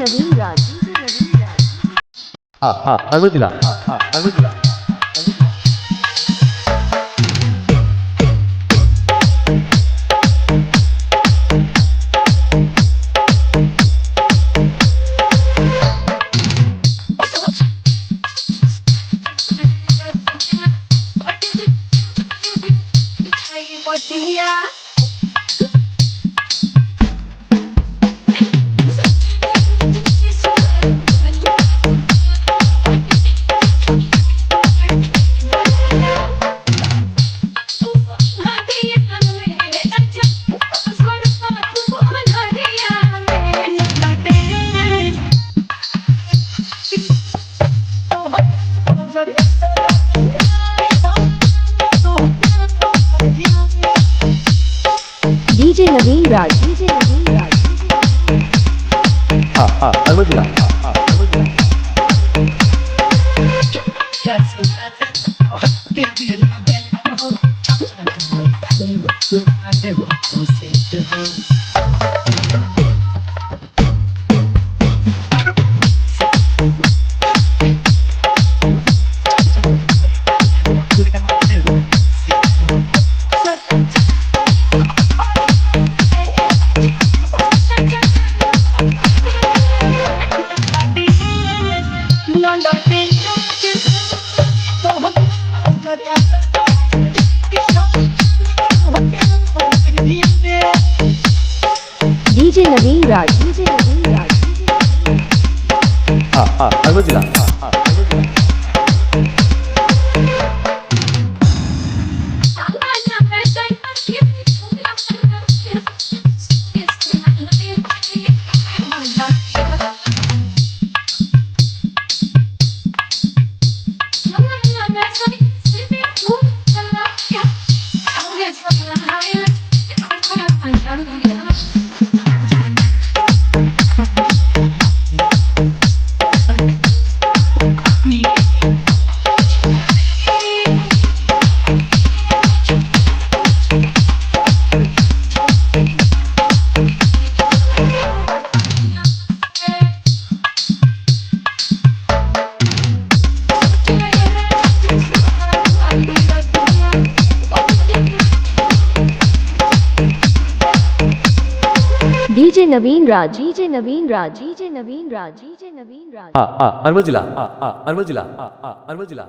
नवीन राज हाँ हाँ अरविंद हाँ हाँ अरविंद डीजे नवीन राज हाँ हाँ अरविंद हाँ हाँ अरविंद डीजे नवीन राज हाँ हाँ अरविंद हाँ हाँ अरविंद डीजे नवीन राज हाँ हाँ अरविंद हाँ हाँ अरविंद हाँ हाँ अरविंद